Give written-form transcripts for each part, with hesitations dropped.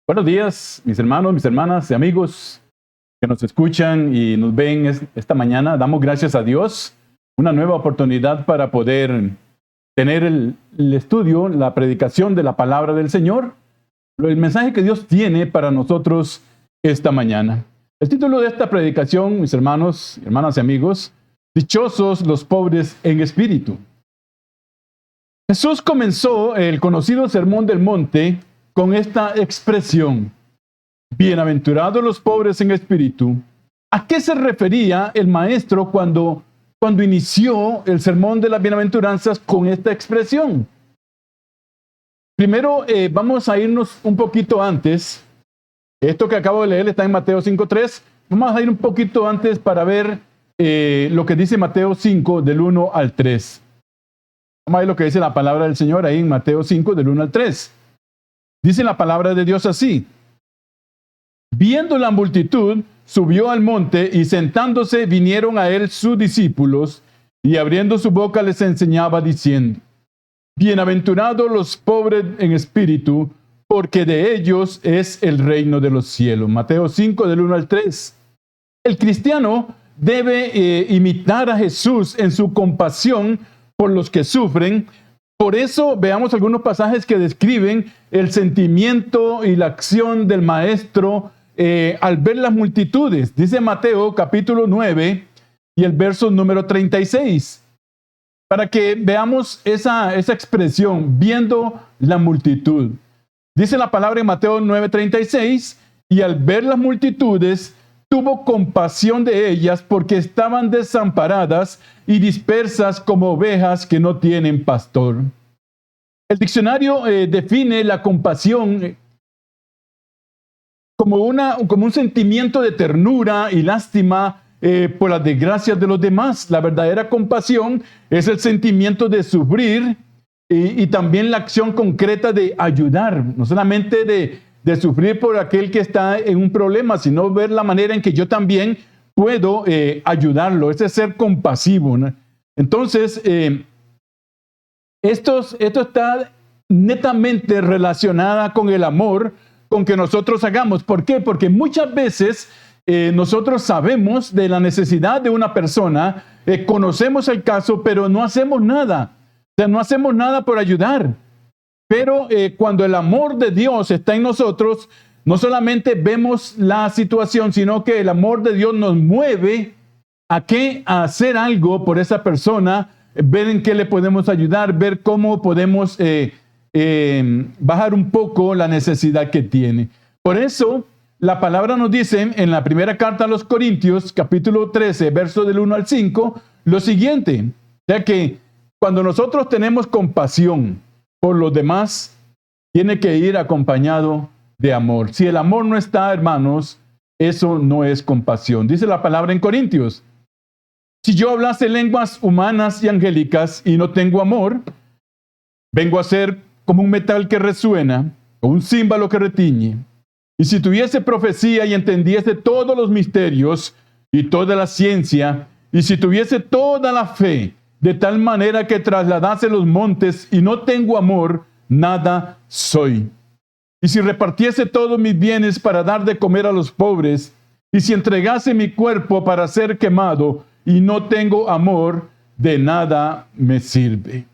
Buenos días, mis hermanos, mis hermanas y amigos que nos escuchan y nos ven esta mañana. Damos gracias a Dios, una nueva oportunidad para poder tener el estudio, la predicación de la palabra del Señor, el mensaje que Dios tiene para nosotros esta mañana. El título de esta predicación, mis hermanos, hermanas y amigos, dichosos los pobres en espíritu. Jesús comenzó el conocido Sermón del Monte con esta expresión: bienaventurados los pobres en espíritu. ¿A qué se refería el maestro cuando inició el sermón de las bienaventuranzas con esta expresión? Primero vamos a irnos un poquito antes. Esto que acabo de leer está en Mateo 5:3. Vamos a ir un poquito antes para ver lo que dice Mateo 5 del 1 al 3. Vamos a ver lo que dice la palabra del Señor ahí en Mateo 5 del 1 al 3. Dice la palabra de Dios así: viendo la multitud, subió al monte y sentándose vinieron a él sus discípulos y abriendo su boca les enseñaba diciendo: bienaventurados los pobres en espíritu, porque de ellos es el reino de los cielos. Mateo 5 del 1 al 3. El cristiano debe imitar a Jesús en su compasión por los que sufren. Por eso veamos algunos pasajes que describen el sentimiento y la acción del maestro al ver las multitudes. Dice Mateo capítulo 9 y el verso número 36. Para que veamos esa expresión, viendo la multitud. Dice la palabra en Mateo 9:36, y al ver las multitudes, tuvo compasión de ellas porque estaban desamparadas y dispersas como ovejas que no tienen pastor. El diccionario define la compasión como un sentimiento de ternura y lástima por las desgracias de los demás. La verdadera compasión es el sentimiento de sufrir y también la acción concreta de ayudar, no solamente de sufrir por aquel que está en un problema, sino ver la manera en que yo también puedo ayudarlo. Ese es ser compasivo, ¿no? Entonces, esto está netamente relacionada con el amor con que nosotros hagamos. ¿Por qué? Porque muchas veces nosotros sabemos de la necesidad de una persona, conocemos el caso, pero no hacemos nada. O sea, no hacemos nada por ayudar. Pero cuando el amor de Dios está en nosotros, no solamente vemos la situación, sino que el amor de Dios nos mueve a hacer algo por esa persona, ver en qué le podemos ayudar, ver cómo podemos bajar un poco la necesidad que tiene. Por eso, la palabra nos dice en la primera carta a los Corintios, capítulo 13, verso del 1 al 5, lo siguiente: o sea que cuando nosotros tenemos compasión por los demás, tiene que ir acompañado de amor. Si el amor no está, hermanos, eso no es compasión. Dice la palabra en Corintios: si yo hablase lenguas humanas y angélicas y no tengo amor, vengo a ser como un metal que resuena o un címbalo que retiñe. Y si tuviese profecía y entendiese todos los misterios y toda la ciencia, y si tuviese toda la fe, de tal manera que trasladase los montes y no tengo amor, nada soy. Y si repartiese todos mis bienes para dar de comer a los pobres, y si entregase mi cuerpo para ser quemado y no tengo amor, de nada me sirve.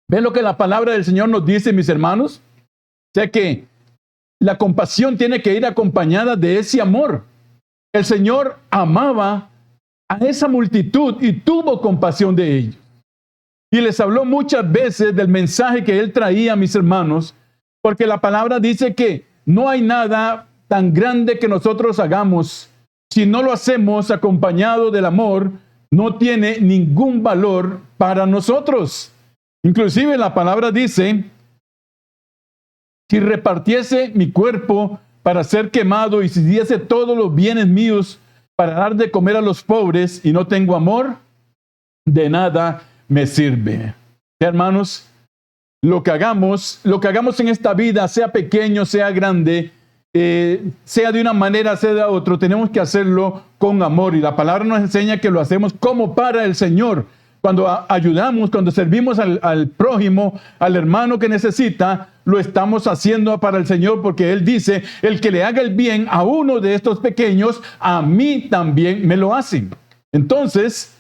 ¿Ven lo que la palabra del Señor nos dice, mis hermanos? O sea que la compasión tiene que ir acompañada de ese amor. El Señor amaba a esa multitud y tuvo compasión de ellos. Y les habló muchas veces del mensaje que Él traía, mis hermanos, porque la palabra dice que no hay nada tan grande que nosotros hagamos. Si no lo hacemos acompañado del amor, no tiene ningún valor para nosotros. Inclusive la palabra dice: si repartiese mi cuerpo para ser quemado y si diese todos los bienes míos para dar de comer a los pobres y no tengo amor, de nada me sirve. Hermanos, lo que hagamos en esta vida, sea pequeño, sea grande, sea de una manera, sea de otra, tenemos que hacerlo con amor. Y la palabra nos enseña que lo hacemos como para el Señor. cuando ayudamos, cuando servimos al prójimo, al hermano que necesita, lo estamos haciendo para el Señor, porque Él dice, el que le haga el bien a uno de estos pequeños, a mí también me lo hacen. Entonces,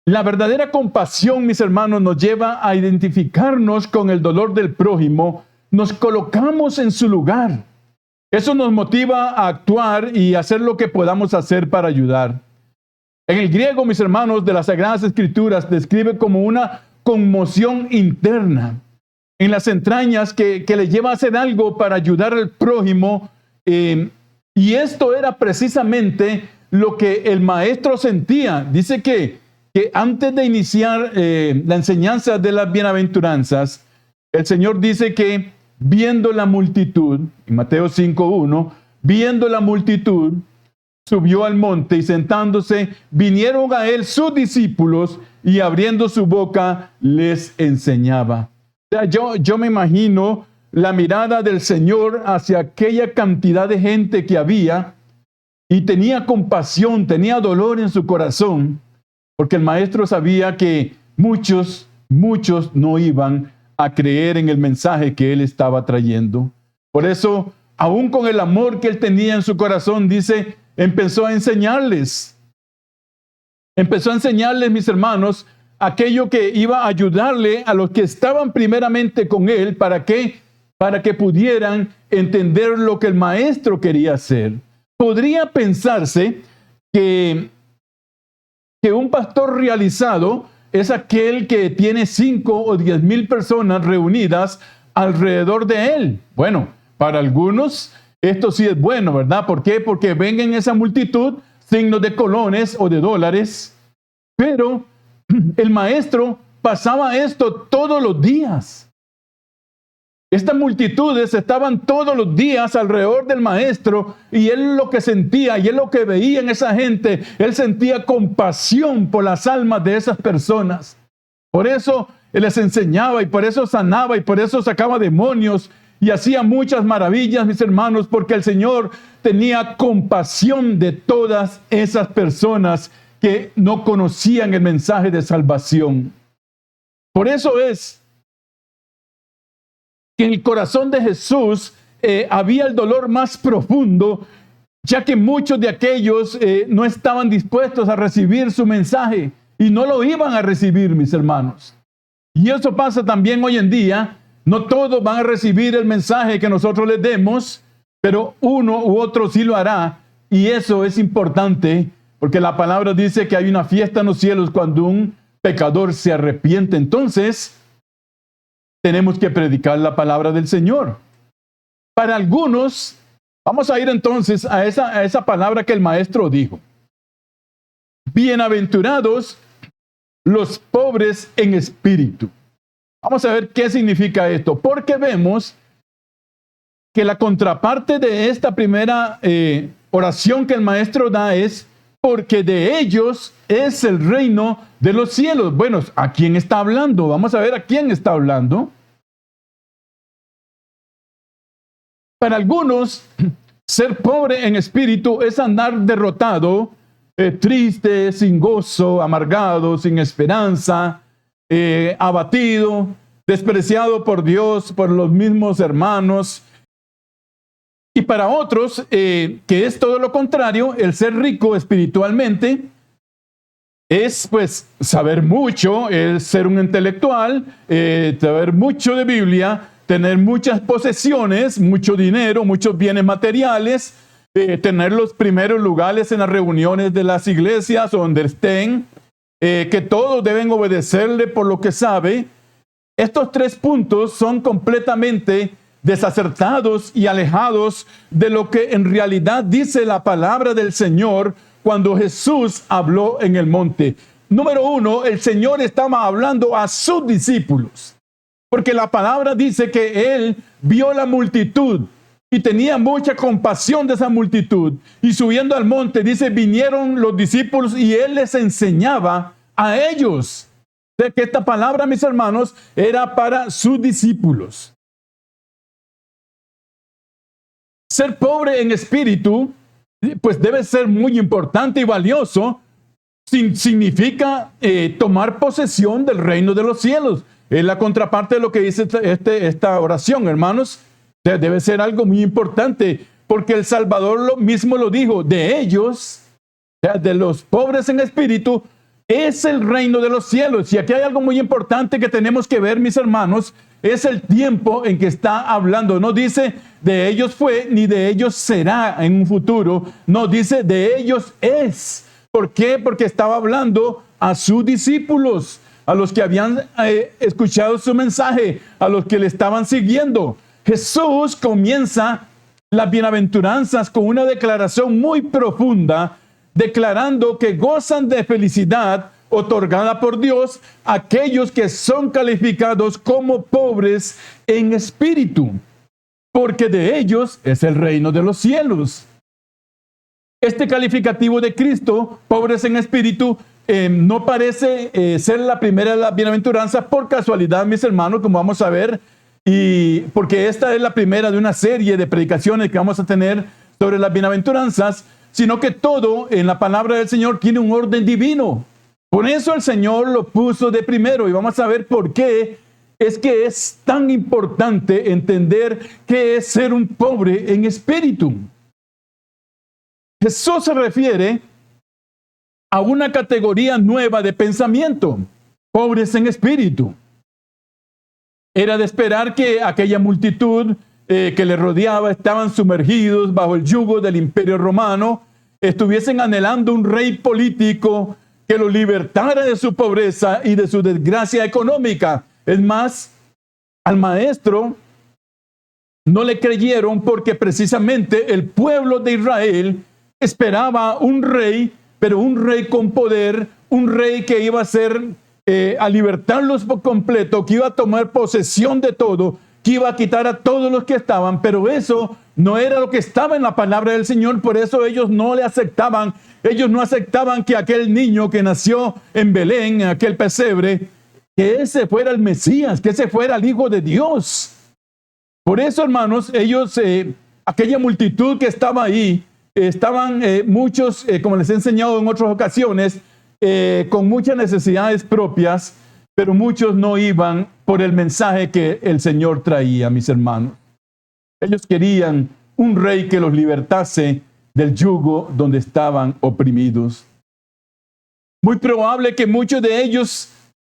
la verdadera compasión, mis hermanos, nos lleva a identificarnos con el dolor del prójimo, nos colocamos en su lugar. Eso nos motiva a actuar y hacer lo que podamos hacer para ayudar. En el griego, mis hermanos, de las Sagradas Escrituras, describe como una conmoción interna en las entrañas que le lleva a hacer algo para ayudar al prójimo. Y esto era precisamente lo que el maestro sentía. Dice que antes de iniciar la enseñanza de las bienaventuranzas, el Señor dice que viendo la multitud, en Mateo 5:1, viendo la multitud, subió al monte y sentándose, vinieron a él sus discípulos y abriendo su boca les enseñaba. O sea, yo me imagino la mirada del Señor hacia aquella cantidad de gente que había y tenía compasión, tenía dolor en su corazón, porque el maestro sabía que muchos no iban a creer en el mensaje que él estaba trayendo. Por eso, aún con el amor que él tenía en su corazón, dice, empezó a enseñarles, mis hermanos, aquello que iba a ayudarle a los que estaban primeramente con él. ¿Para qué? Para que pudieran entender lo que el maestro quería hacer. Podría pensarse que un pastor realizado es aquel que tiene 5 o 10 mil personas reunidas alrededor de él. Bueno, para algunos esto sí es bueno, ¿verdad? ¿Por qué? Porque ven en esa multitud signos de colones o de dólares. Pero el maestro pasaba esto todos los días. Estas multitudes estaban todos los días alrededor del maestro y él lo que sentía y él lo que veía en esa gente, él sentía compasión por las almas de esas personas. Por eso él les enseñaba y por eso sanaba y por eso sacaba demonios y hacía muchas maravillas, mis hermanos, porque el Señor tenía compasión de todas esas personas que no conocían el mensaje de salvación. Por eso es que en el corazón de Jesús había el dolor más profundo, ya que muchos de aquellos no estaban dispuestos a recibir su mensaje y no lo iban a recibir, mis hermanos. Y eso pasa también hoy en día. No todos van a recibir el mensaje que nosotros les demos, pero uno u otro sí lo hará. Y eso es importante, porque la palabra dice que hay una fiesta en los cielos cuando un pecador se arrepiente. Entonces, tenemos que predicar la palabra del Señor. Para algunos, vamos a ir entonces a esa palabra que el maestro dijo. Bienaventurados los pobres en espíritu. Vamos a ver qué significa esto, porque vemos que la contraparte de esta primera oración que el maestro da es, porque de ellos es el reino de los cielos. Bueno, ¿a quién está hablando? Vamos a ver a quién está hablando. Para algunos, ser pobre en espíritu es andar derrotado, triste, sin gozo, amargado, sin esperanza, abatido, despreciado por Dios, por los mismos hermanos. Y para otros, que es todo lo contrario, el ser rico espiritualmente es pues saber mucho, es ser un intelectual, saber mucho de Biblia, tener muchas posesiones, mucho dinero, muchos bienes materiales, tener los primeros lugares en las reuniones de las iglesias donde estén, que todos deben obedecerle por lo que sabe. Estos 3 puntos son completamente desacertados y alejados de lo que en realidad dice la palabra del Señor cuando Jesús habló en el monte. Número 1, el Señor estaba hablando a sus discípulos, porque la palabra dice que Él vio la multitud y tenía mucha compasión de esa multitud. Y subiendo al monte, dice, vinieron los discípulos y Él les enseñaba a ellos. De que esta palabra, mis hermanos, era para sus discípulos. Ser pobre en espíritu, pues debe ser muy importante y valioso significa tomar posesión del reino de los cielos. Es la contraparte de lo que dice esta oración, hermanos. Debe ser algo muy importante, porque el Salvador mismo lo dijo, de ellos, de los pobres en espíritu, es el reino de los cielos. Y aquí hay algo muy importante que tenemos que ver, mis hermanos, es el tiempo en que está hablando. No dice de ellos fue, ni de ellos será en un futuro. No, dice de ellos es. ¿Por qué? Porque estaba hablando a sus discípulos, a los que habían escuchado su mensaje, a los que le estaban siguiendo. Jesús comienza las bienaventuranzas con una declaración muy profunda, declarando que gozan de felicidad otorgada por Dios aquellos que son calificados como pobres en espíritu, porque de ellos es el reino de los cielos. Este calificativo de Cristo, pobres en espíritu, no parece ser la primera de las bienaventuranzas por casualidad, mis hermanos, como vamos a ver, y porque esta es la primera de una serie de predicaciones que vamos a tener sobre las bienaventuranzas, sino que todo en la palabra del Señor tiene un orden divino. Por eso el Señor lo puso de primero, y vamos a ver por qué es que es tan importante entender qué es ser un pobre en espíritu. Jesús se refiere a una categoría nueva de pensamiento, pobres en espíritu. Era de esperar que aquella multitud que le rodeaba estaban sumergidos bajo el yugo del Imperio Romano, estuviesen anhelando un rey político que lo libertara de su pobreza y de su desgracia económica. Es más, al maestro no le creyeron porque precisamente el pueblo de Israel esperaba un rey, pero un rey con poder, un rey que iba a libertarlos por completo, que iba a tomar posesión de todo, que iba a quitar a todos los que estaban, pero eso no era lo que estaba en la palabra del Señor. Por eso ellos no le aceptaban. Ellos no aceptaban que aquel niño que nació en Belén, en aquel pesebre, que ese fuera el Mesías, que ese fuera el Hijo de Dios. Por eso, hermanos, ellos, aquella multitud que estaba ahí, estaban muchos, como les he enseñado en otras ocasiones, con muchas necesidades propias, pero muchos no iban por el mensaje que el Señor traía, mis hermanos. Ellos querían un rey que los libertase del yugo donde estaban oprimidos. Muy probable que muchos de ellos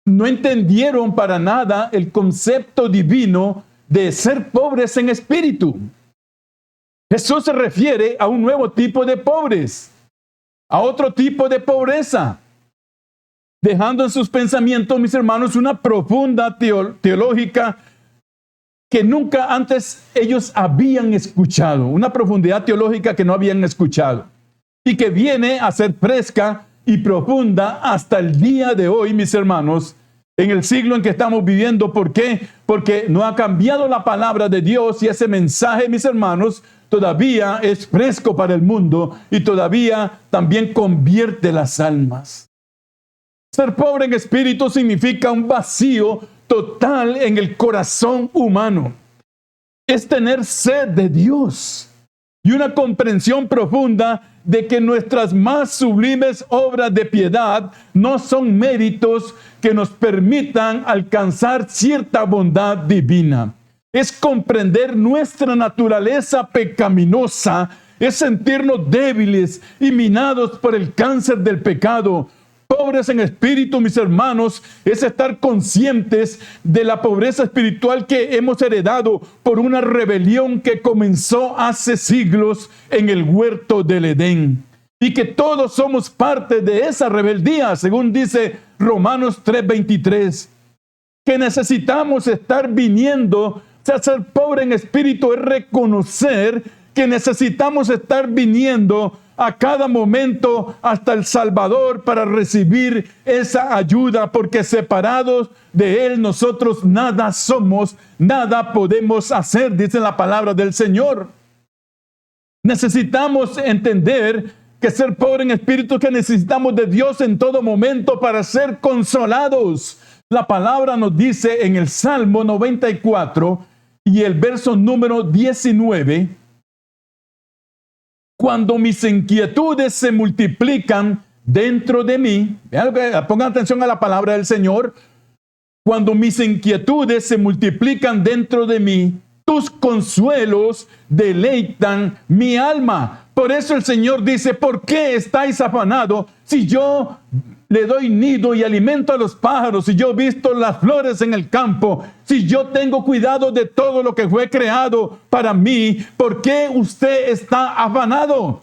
no entendieron para nada el concepto divino de ser pobres en espíritu. Jesús se refiere a un nuevo tipo de pobres, a otro tipo de pobreza, dejando en sus pensamientos, mis hermanos, una profunda teológica que nunca antes ellos habían escuchado, una profundidad teológica que no habían escuchado y que viene a ser fresca y profunda hasta el día de hoy, mis hermanos, en el siglo en que estamos viviendo. ¿Por qué? Porque no ha cambiado la palabra de Dios, y ese mensaje, mis hermanos, todavía es fresco para el mundo y todavía también convierte las almas. Ser pobre en espíritu significa un vacío total en el corazón humano. Es tener sed de Dios y una comprensión profunda de que nuestras más sublimes obras de piedad no son méritos que nos permitan alcanzar cierta bondad divina. Es comprender nuestra naturaleza pecaminosa, es sentirnos débiles y minados por el cáncer del pecado. Pobres en espíritu, mis hermanos, es estar conscientes de la pobreza espiritual que hemos heredado por una rebelión que comenzó hace siglos en el huerto del Edén. Y que todos somos parte de esa rebeldía, según dice Romanos 3:23. Que necesitamos estar viniendo, o sea, ser pobre en espíritu es reconocer que necesitamos estar viniendo a cada momento hasta el Salvador para recibir esa ayuda, porque separados de Él nosotros nada somos, nada podemos hacer, dice la palabra del Señor. Necesitamos entender que ser pobre en espíritu, que necesitamos de Dios en todo momento para ser consolados. La palabra nos dice en el Salmo 94 y el verso número 19: cuando mis inquietudes se multiplican, dentro de mí. Vean pongan atención a la palabra del Señor. Cuando mis inquietudes se multiplican dentro de mí, tus consuelos deleitan mi alma. Por eso el Señor dice, ¿por qué estáis afanados si yo le doy nido y alimento a los pájaros, si yo he visto las flores en el campo, si yo tengo cuidado de todo lo que fue creado para mí? ¿Por qué usted está afanado?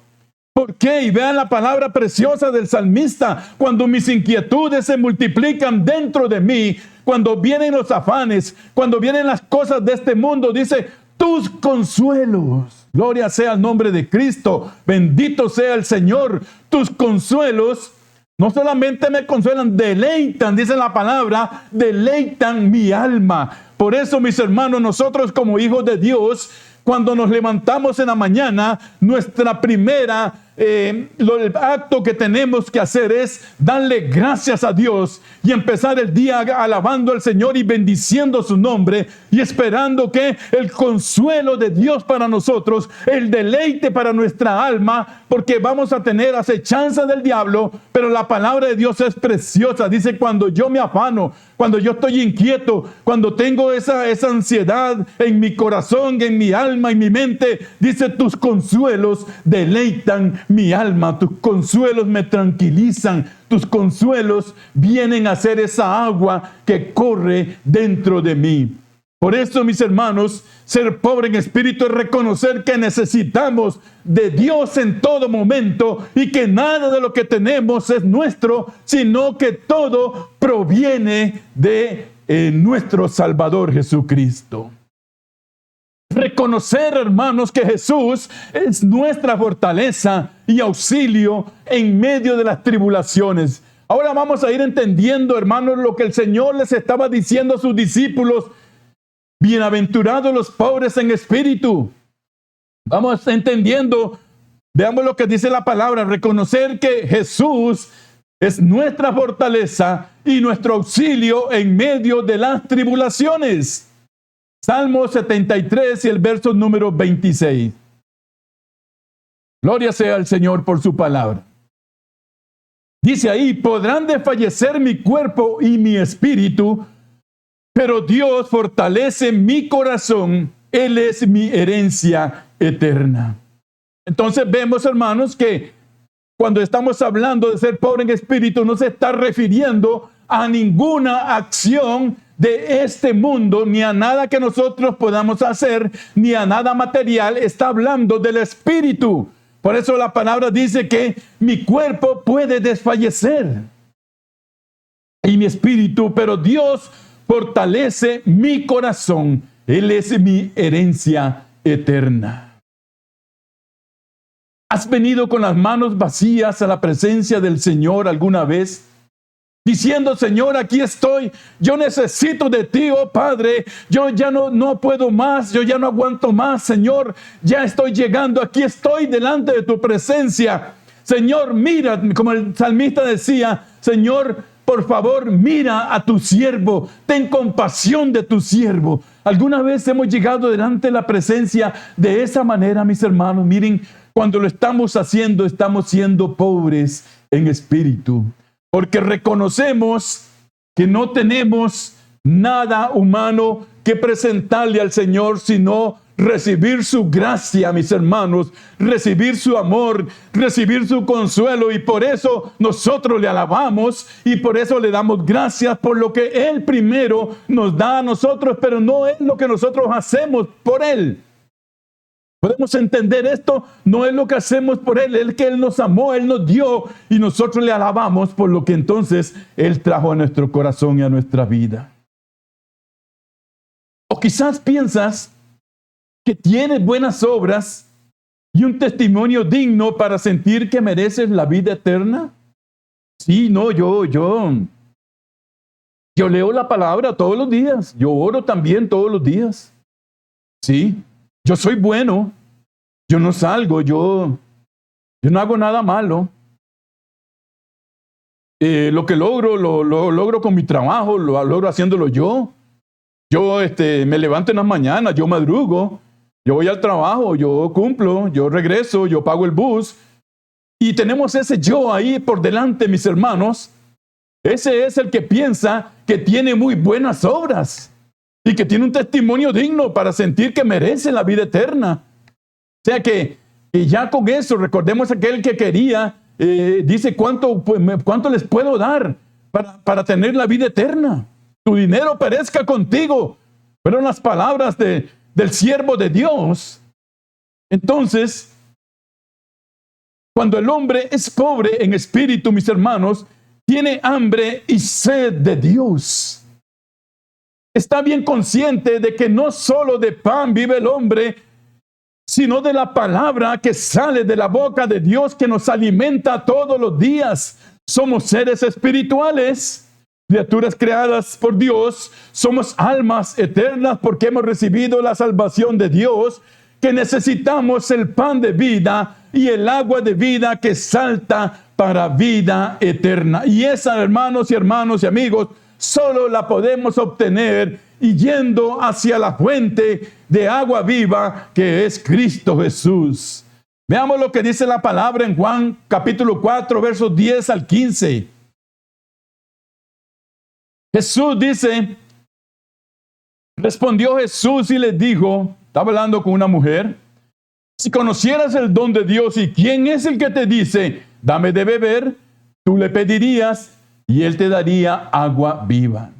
¿Por qué? Y vean la palabra preciosa del salmista. Cuando mis inquietudes se multiplican dentro de mí, cuando vienen los afanes, cuando vienen las cosas de este mundo, dice, tus consuelos. Gloria sea el nombre de Cristo. Bendito sea el Señor. Tus consuelos no solamente me consuelan, deleitan, dice la palabra, deleitan mi alma. Por eso, mis hermanos, nosotros como hijos de Dios, cuando nos levantamos en la mañana, nuestra primera el acto que tenemos que hacer es darle gracias a Dios y empezar el día alabando al Señor y bendiciendo su nombre y esperando que el consuelo de Dios para nosotros, el deleite para nuestra alma, porque vamos a tener acechanza del diablo, pero la palabra de Dios es preciosa. Dice, cuando yo me afano, cuando yo estoy inquieto, cuando tengo esa ansiedad en mi corazón, en mi alma, en mi mente, dice, tus consuelos deleitan mi alma, tus consuelos me tranquilizan, tus consuelos vienen a ser esa agua que corre dentro de mí. Por eso, mis hermanos, ser pobre en espíritu es reconocer que necesitamos de Dios en todo momento y que nada de lo que tenemos es nuestro, sino que todo proviene de nuestro Salvador Jesucristo. Reconocer, hermanos, que Jesús es nuestra fortaleza y auxilio en medio de las tribulaciones. Ahora vamos a ir entendiendo, hermanos, lo que el Señor les estaba diciendo a sus discípulos. Bienaventurados los pobres en espíritu. Vamos entendiendo, veamos lo que dice la palabra, reconocer que Jesús es nuestra fortaleza y nuestro auxilio en medio de las tribulaciones. Salmo 73 y el verso número 26. Gloria sea al Señor por su palabra. Dice ahí, podrán desfallecer mi cuerpo y mi espíritu, pero Dios fortalece mi corazón. Él es mi herencia eterna. Entonces vemos, hermanos, que cuando estamos hablando de ser pobre en espíritu, no se está refiriendo a ninguna acción de este mundo, ni a nada que nosotros podamos hacer, ni a nada material. Está hablando del espíritu. Por eso la palabra dice que mi cuerpo puede desfallecer y mi espíritu, pero Dios fortalece mi corazón. Él es mi herencia eterna. ¿Has venido con las manos vacías a la presencia del Señor alguna vez? Diciendo, Señor, aquí estoy, yo necesito de ti, oh Padre, yo ya no puedo más, yo ya no aguanto más, Señor, ya estoy llegando, aquí estoy delante de tu presencia. Señor, mira, como el salmista decía, Señor, por favor, mira a tu siervo, ten compasión de tu siervo. ¿Alguna vez hemos llegado delante de la presencia de esa manera, mis hermanos? Miren, cuando lo estamos haciendo, estamos siendo pobres en espíritu. Porque reconocemos que no tenemos nada humano que presentarle al Señor, sino recibir su gracia, mis hermanos, recibir su amor, recibir su consuelo. Y por eso nosotros le alabamos y por eso le damos gracias por lo que Él primero nos da a nosotros, pero no es lo que nosotros hacemos por Él. ¿Podemos entender esto? No es lo que hacemos por Él, es que Él nos amó, Él nos dio y nosotros le alabamos por lo que entonces Él trajo a nuestro corazón y a nuestra vida. O quizás piensas que tienes buenas obras y un testimonio digno para sentir que mereces la vida eterna. Sí, no, yo leo la palabra todos los días, yo oro también todos los días. Sí. Yo soy bueno, yo no salgo, yo no hago nada malo. Lo que logro, lo logro con mi trabajo, lo logro haciéndolo yo. Yo me levanto en las mañanas, yo madrugo, yo voy al trabajo, yo cumplo, yo regreso, yo pago el bus. y tenemos ese yo ahí por delante, mis hermanos, ese es el que piensa que tiene muy buenas obras y que tiene un testimonio digno para sentir que merece la vida eterna. O sea que ya con eso, recordemos aquel que quería, dice, ¿cuánto les puedo dar para tener la vida eterna? Tu dinero perezca contigo. Fueron las palabras del siervo de Dios. Entonces, cuando el hombre es pobre en espíritu, mis hermanos, tiene hambre y sed de Dios. Está bien consciente de que no solo de pan vive el hombre, sino de la palabra que sale de la boca de Dios, que nos alimenta todos los días. Somos seres espirituales, criaturas creadas por Dios. Somos almas eternas porque hemos recibido la salvación de Dios, que necesitamos el pan de vida y el agua de vida que salta para vida eterna. Y esa, hermanos y amigos, solo la podemos obtener y yendo hacia la fuente de agua viva que es Cristo Jesús. Veamos lo que dice la palabra en Juan capítulo 4, versos 10 al 15. Jesús dice, respondió Jesús y les dijo, estaba hablando con una mujer, si conocieras el don de Dios y quién es el que te dice, dame de beber, tú le pedirías y él te daría agua viva.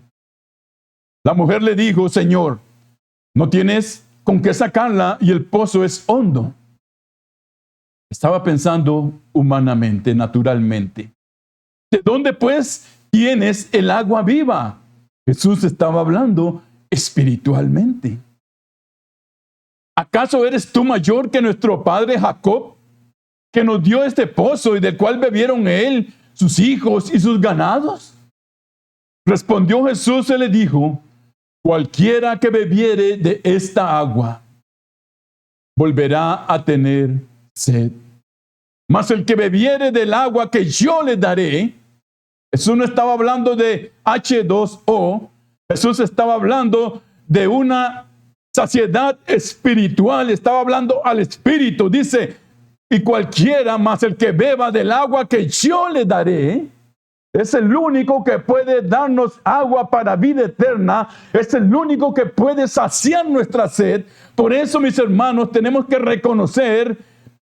La mujer le dijo, Señor, no tienes con qué sacarla y el pozo es hondo. Estaba pensando humanamente, naturalmente. ¿De dónde pues tienes el agua viva? Jesús estaba hablando espiritualmente. ¿Acaso eres tú mayor que nuestro padre Jacob, que nos dio este pozo y del cual bebieron él, sus hijos y sus ganados? Respondió Jesús y le dijo, cualquiera que bebiere de esta agua volverá a tener sed. Mas el que bebiere del agua que yo le daré, Jesús no estaba hablando de H2O, Jesús estaba hablando de una saciedad espiritual, estaba hablando al espíritu. Dice, y cualquiera más el que beba del agua que yo le daré, es el único que puede darnos agua para vida eterna, es el único que puede saciar nuestra sed. Por eso, mis hermanos, tenemos que reconocer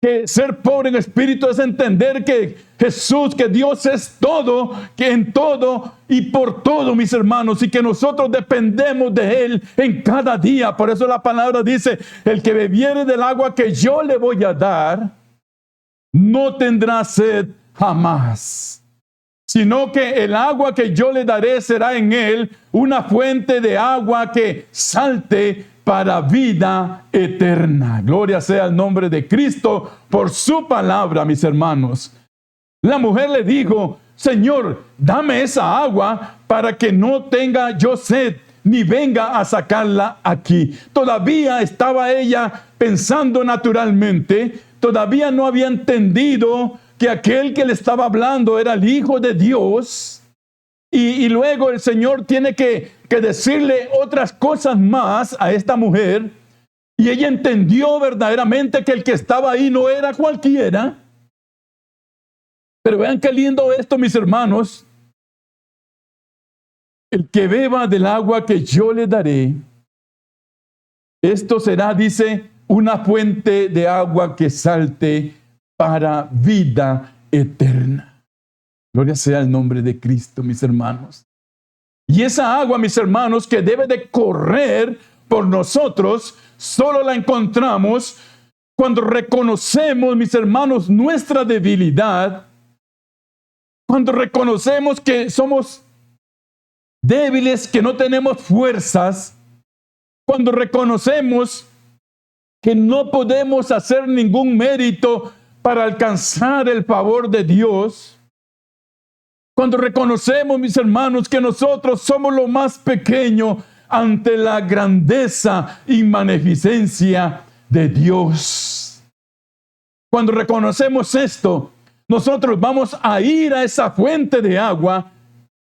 que ser pobre en espíritu es entender que Jesús, que Dios es todo, que en todo y por todo, mis hermanos, y que nosotros dependemos de Él en cada día. Por eso la palabra dice, el que bebiere del agua que yo le voy a dar, no tendrá sed jamás, sino que el agua que yo le daré será en él una fuente de agua que salte para vida eterna. Gloria sea el nombre de Cristo por su palabra, mis hermanos. La mujer le dijo, Señor, dame esa agua para que no tenga yo sed, ni venga a sacarla aquí. Todavía estaba ella pensando naturalmente, todavía no había entendido que aquel que le estaba hablando era el Hijo de Dios. Y luego el Señor tiene que decirle otras cosas más a esta mujer. Y ella entendió verdaderamente que el que estaba ahí no era cualquiera. Pero vean qué lindo esto, mis hermanos. El que beba del agua que yo le daré, esto será, dice, una fuente de agua que salte para vida eterna. Gloria sea el nombre de Cristo, mis hermanos. Y esa agua, mis hermanos, que debe de correr por nosotros, solo la encontramos cuando reconocemos, mis hermanos, nuestra debilidad, cuando reconocemos que somos débiles, que no tenemos fuerzas, cuando reconocemos que no podemos hacer ningún mérito para alcanzar el favor de Dios, cuando reconocemos, mis hermanos, que nosotros somos lo más pequeño ante la grandeza y magnificencia de Dios. Cuando reconocemos esto, nosotros vamos a ir a esa fuente de agua,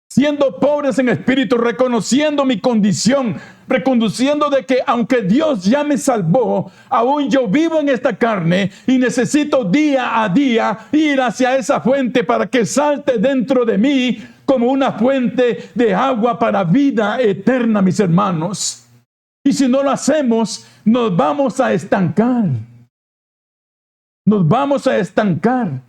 siendo pobres en espíritu, reconociendo mi condición, reconduciendo de que aunque Dios ya me salvó, aún yo vivo en esta carne y necesito día a día ir hacia esa fuente para que salte dentro de mí como una fuente de agua para vida eterna, mis hermanos. Y si no lo hacemos, nos vamos a estancar. Nos vamos a estancar.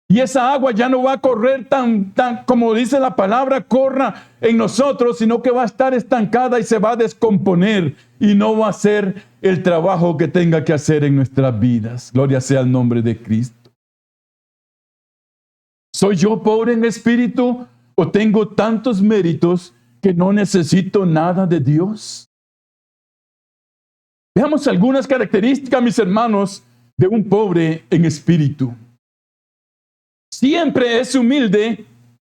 Y esa agua ya no va a correr tan como dice la palabra, corra en nosotros, sino que va a estar estancada y se va a descomponer y no va a hacer el trabajo que tenga que hacer en nuestras vidas. Gloria sea el nombre de Cristo. ¿Soy yo pobre en espíritu o tengo tantos méritos que no necesito nada de Dios? Veamos algunas características, mis hermanos, de un pobre en espíritu. Siempre es humilde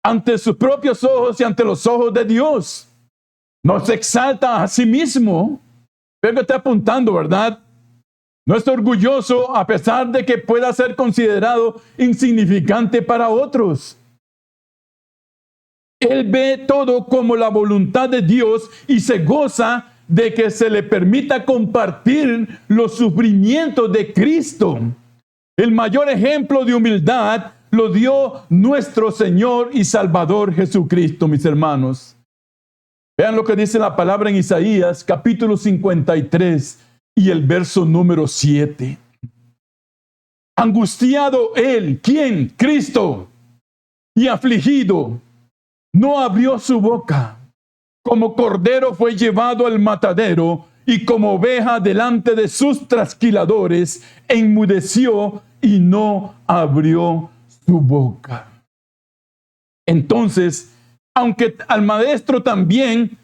ante sus propios ojos y ante los ojos de Dios. No se exalta a sí mismo. Veo que está apuntando, ¿verdad? No es orgulloso a pesar de que pueda ser considerado insignificante para otros. Él ve todo como la voluntad de Dios y se goza de que se le permita compartir los sufrimientos de Cristo. El mayor ejemplo de humildad lo dio nuestro Señor y Salvador Jesucristo, mis hermanos. Vean lo que dice la palabra en Isaías, capítulo 53 y el verso número 7. Angustiado él, ¿quién? Cristo. Y afligido, no abrió su boca. Como cordero fue llevado al matadero, y como oveja delante de sus trasquiladores, enmudeció y no abrió su boca. Entonces, aunque al maestro también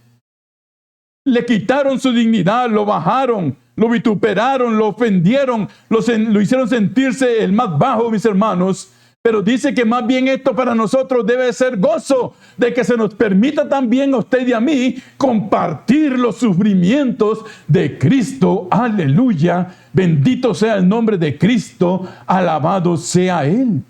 le quitaron su dignidad, lo bajaron, lo vituperaron, lo ofendieron, lo hicieron sentirse el más bajo, mis hermanos, pero dice que más bien esto para nosotros debe ser gozo, de que se nos permita también a usted y a mí compartir los sufrimientos de Cristo. Aleluya, bendito sea el nombre de Cristo, alabado sea Él.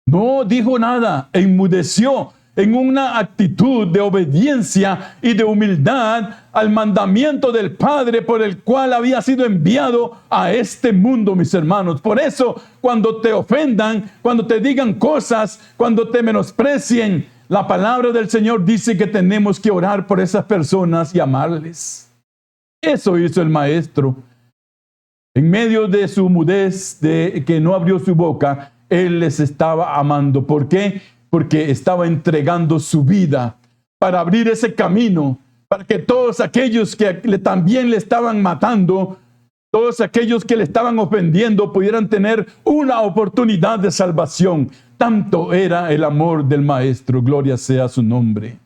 No dijo nada, enmudeció en una actitud de obediencia y de humildad al mandamiento del Padre por el cual había sido enviado a este mundo, mis hermanos. Por eso, cuando te ofendan, cuando te digan cosas, cuando te menosprecien, la palabra del Señor dice que tenemos que orar por esas personas y amarles. Eso hizo el Maestro. En medio de su mudez, de que no abrió su boca, Él les estaba amando. ¿Por qué? Porque estaba entregando su vida para abrir ese camino, para que todos aquellos que también le estaban matando, todos aquellos que le estaban ofendiendo, pudieran tener una oportunidad de salvación. Tanto era el amor del Maestro, gloria sea su nombre.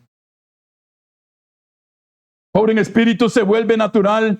Pobre en espíritu se vuelve natural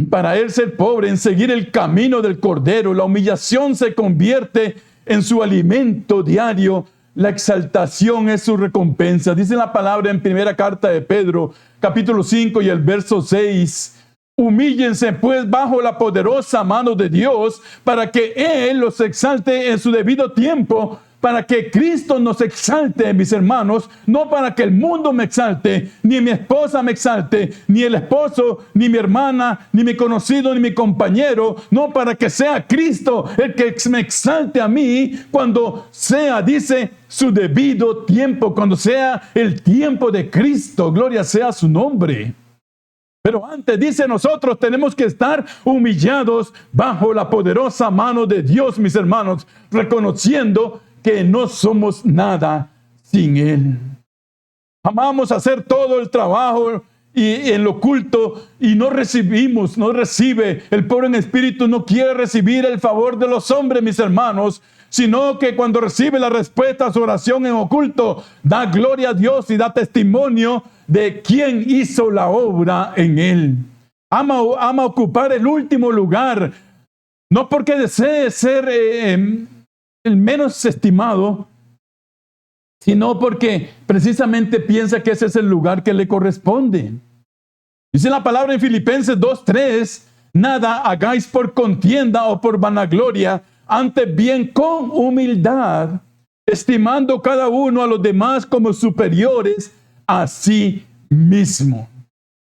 para él ser pobre, en seguir el camino del Cordero. La humillación se convierte en su alimento diario. La exaltación es su recompensa. Dice la palabra en primera carta de Pedro, capítulo 5 y el verso 6. Humíllense pues bajo la poderosa mano de Dios para que Él los exalte en su debido tiempo, para que Cristo nos exalte, mis hermanos, no para que el mundo me exalte, ni mi esposa me exalte, ni el esposo, ni mi hermana, ni mi conocido, ni mi compañero, no, para que sea Cristo el que me exalte a mí cuando sea, dice, su debido tiempo, cuando sea el tiempo de Cristo, gloria sea su nombre. Pero antes, dice, nosotros tenemos que estar humillados bajo la poderosa mano de Dios, mis hermanos, reconociendo que no somos nada sin Él. Amamos hacer todo el trabajo y en lo oculto y no recibe. El pobre en espíritu no quiere recibir el favor de los hombres, mis hermanos, sino que cuando recibe la respuesta a su oración en oculto, da gloria a Dios y da testimonio de quién hizo la obra en él. Ama ocupar el último lugar, no porque desee ser el menos estimado, sino porque precisamente piensa que ese es el lugar que le corresponde. Dice la palabra en Filipenses 2:3, nada hagáis por contienda o por vanagloria, antes bien con humildad, estimando cada uno a los demás como superiores a sí mismo.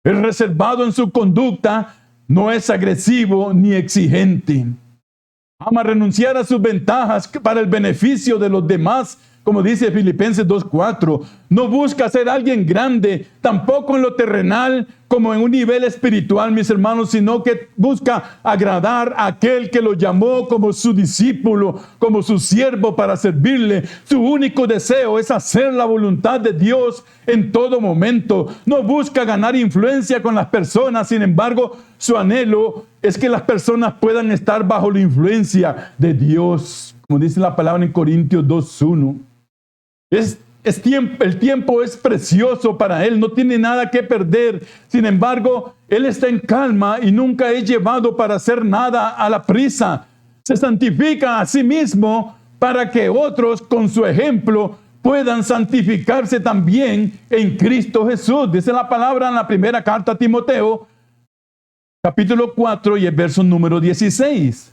Es reservado en su conducta, no es agresivo ni exigente. Ama renunciar a sus ventajas para el beneficio de los demás, como dice Filipenses 2:4. No busca ser alguien grande, tampoco en lo terrenal como en un nivel espiritual, mis hermanos, sino que busca agradar a aquel que lo llamó como su discípulo, como su siervo para servirle. Su único deseo es hacer la voluntad de Dios en todo momento. No busca ganar influencia con las personas, sin embargo, su anhelo es que las personas puedan estar bajo la influencia de Dios, como dice la palabra en Corintios 2:1. El tiempo es precioso para él, no tiene nada que perder. Sin embargo, él está en calma y nunca es llevado para hacer nada a la prisa. Se santifica a sí mismo para que otros, con su ejemplo, puedan santificarse también en Cristo Jesús. Dice la palabra en la primera carta a Timoteo, capítulo 4 y el verso número 16.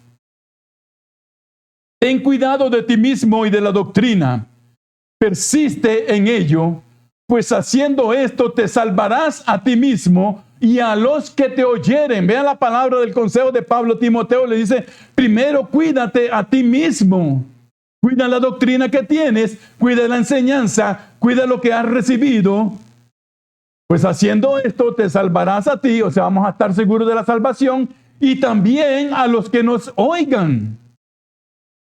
Ten cuidado de ti mismo y de la doctrina. Persiste en ello, pues haciendo esto te salvarás a ti mismo y a los que te oyeren. Vean la palabra del consejo de Pablo a Timoteo. Le dice, primero cuídate a ti mismo. Cuida la doctrina que tienes, cuida la enseñanza, cuida lo que has recibido. Pues haciendo esto te salvarás a ti, o sea, vamos a estar seguros de la salvación y también a los que nos oigan.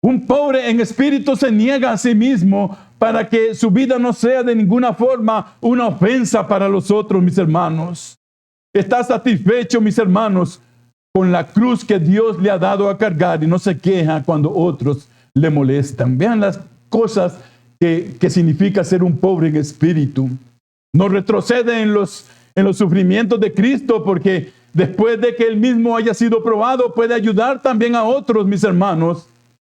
Un pobre en espíritu se niega a sí mismo para que su vida no sea de ninguna forma una ofensa para los otros, mis hermanos. Está satisfecho, mis hermanos, con la cruz que Dios le ha dado a cargar y no se queja cuando otros le molestan. Vean las cosas que significa ser un pobre en espíritu. No retrocede en los sufrimientos de Cristo, porque después de que él mismo haya sido probado, puede ayudar también a otros, mis hermanos.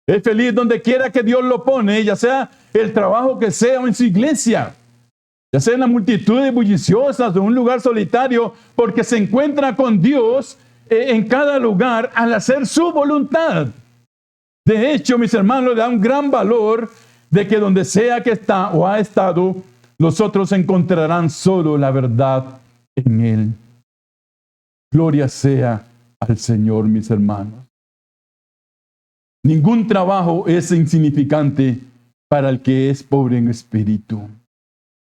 Es feliz donde quiera que Dios lo pone, ya sea el trabajo que sea o en su iglesia, ya sea en la multitud de bulliciosas o en un lugar solitario, porque se encuentra con Dios en cada lugar al hacer su voluntad. De hecho, mis hermanos, le da un gran valor de que donde sea que está o ha estado, los otros encontrarán solo la verdad en Él. Gloria sea al Señor, mis hermanos. Ningún trabajo es insignificante para el que es pobre en espíritu.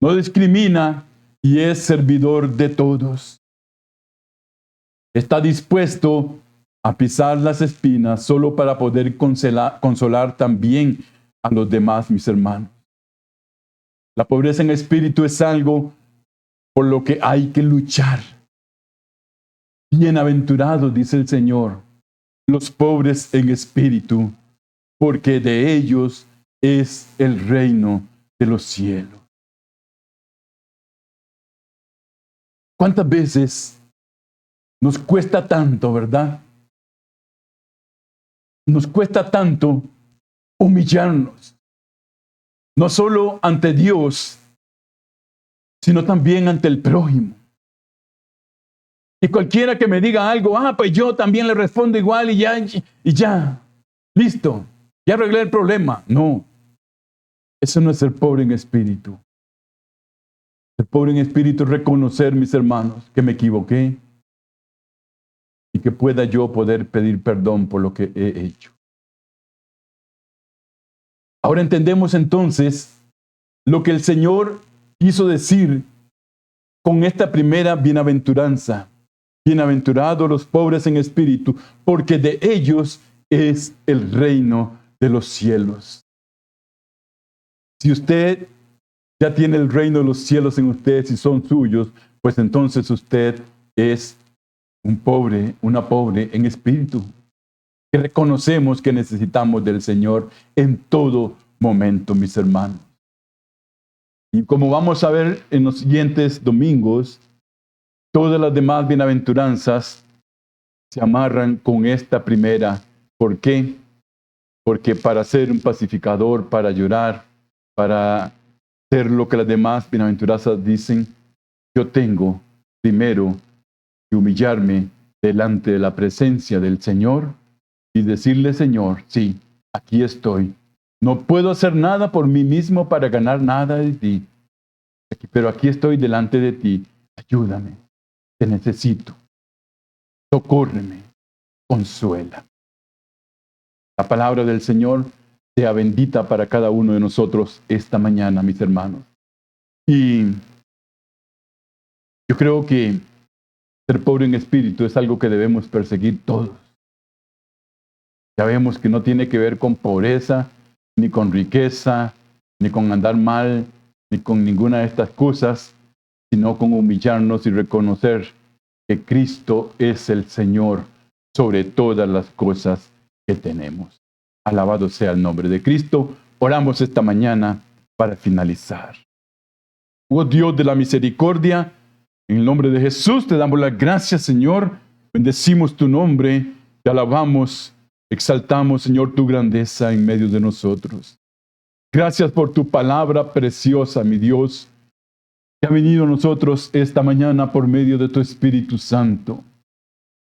No discrimina y es servidor de todos. Está dispuesto a pisar las espinas solo para poder consolar también a los demás, mis hermanos. La pobreza en espíritu es algo por lo que hay que luchar. Bienaventurados, dice el Señor, los pobres en espíritu, porque de ellos es el reino de los cielos. ¿Cuántas veces nos cuesta tanto, verdad? Nos cuesta tanto humillarnos, no solo ante Dios, sino también ante el prójimo. Y cualquiera que me diga algo, pues yo también le respondo igual y ya, listo, ya arreglé el problema. No, eso no es ser pobre en espíritu. Ser pobre en espíritu es reconocer, mis hermanos, que me equivoqué y que pueda yo poder pedir perdón por lo que he hecho. Ahora entendemos entonces lo que el Señor quiso decir con esta primera bienaventuranza. Bienaventurados los pobres en espíritu, porque de ellos es el reino de los cielos. Si usted ya tiene el reino de los cielos en usted, si son suyos, pues entonces usted es un pobre, una pobre en espíritu. Que reconocemos que necesitamos del Señor en todo momento, mis hermanos. Y como vamos a ver en los siguientes domingos, todas las demás bienaventuranzas se amarran con esta primera. ¿Por qué? Porque para ser un pacificador, para llorar, para ser lo que las demás bienaventuranzas dicen, yo tengo primero que humillarme delante de la presencia del Señor y decirle, Señor, sí, aquí estoy. No puedo hacer nada por mí mismo para ganar nada de ti, pero aquí estoy delante de ti. Ayúdame. te necesito. Socórreme, consuela. La palabra del Señor sea bendita para cada uno de nosotros esta mañana, mis hermanos. Y yo creo que ser pobre en espíritu es algo que debemos perseguir todos. Sabemos que no tiene que ver con pobreza, ni con riqueza, ni con andar mal, ni con ninguna de estas cosas, sino con humillarnos y reconocer que Cristo es el Señor sobre todas las cosas que tenemos. Alabado sea el nombre de Cristo. Oramos esta mañana para finalizar. Oh Dios de la misericordia, en el nombre de Jesús te damos las gracias, Señor. Bendecimos tu nombre, te alabamos, exaltamos, Señor, tu grandeza en medio de nosotros. Gracias por tu palabra preciosa, mi Dios, que ha venido a nosotros esta mañana por medio de tu Espíritu Santo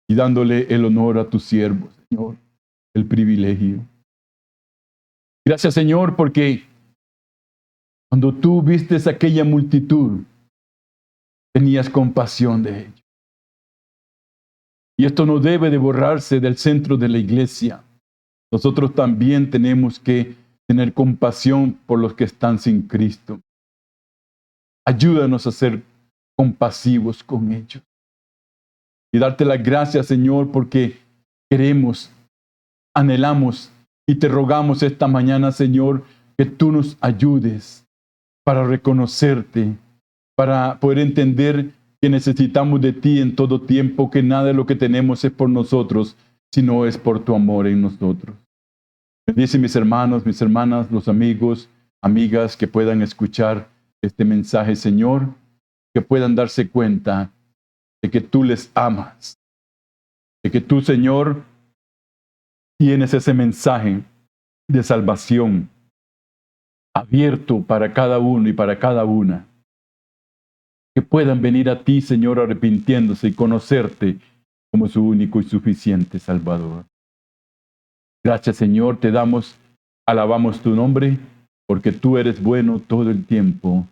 y dándole el honor a tu siervo, Señor, el privilegio. Gracias, Señor, porque cuando tú vistes aquella multitud, tenías compasión de ellos. Y esto no debe de borrarse del centro de la iglesia. Nosotros también tenemos que tener compasión por los que están sin Cristo. Ayúdanos a ser compasivos con ellos. Y darte las gracias, Señor, porque queremos, anhelamos y te rogamos esta mañana, Señor, que tú nos ayudes para reconocerte, para poder entender que necesitamos de ti en todo tiempo, que nada de lo que tenemos es por nosotros, sino es por tu amor en nosotros. Bendice mis hermanos, mis hermanas, los amigos, amigas que puedan escuchar este mensaje, Señor, que puedan darse cuenta de que tú les amas, de que tú, Señor, tienes ese mensaje de salvación abierto para cada uno y para cada una. Que puedan venir a ti, Señor, arrepintiéndose y conocerte como su único y suficiente Salvador. Gracias, Señor, te damos, alabamos tu nombre, porque tú eres bueno todo el tiempo,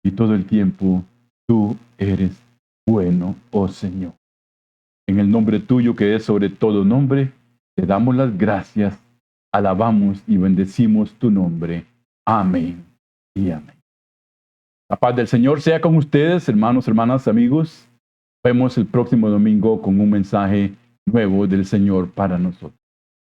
y todo el tiempo tú eres bueno, oh Señor. En el nombre tuyo, que es sobre todo nombre, te damos las gracias, alabamos y bendecimos tu nombre. Amén y amén. La paz del Señor sea con ustedes, hermanos, hermanas, amigos. Vemos el próximo domingo con un mensaje nuevo del Señor para nosotros.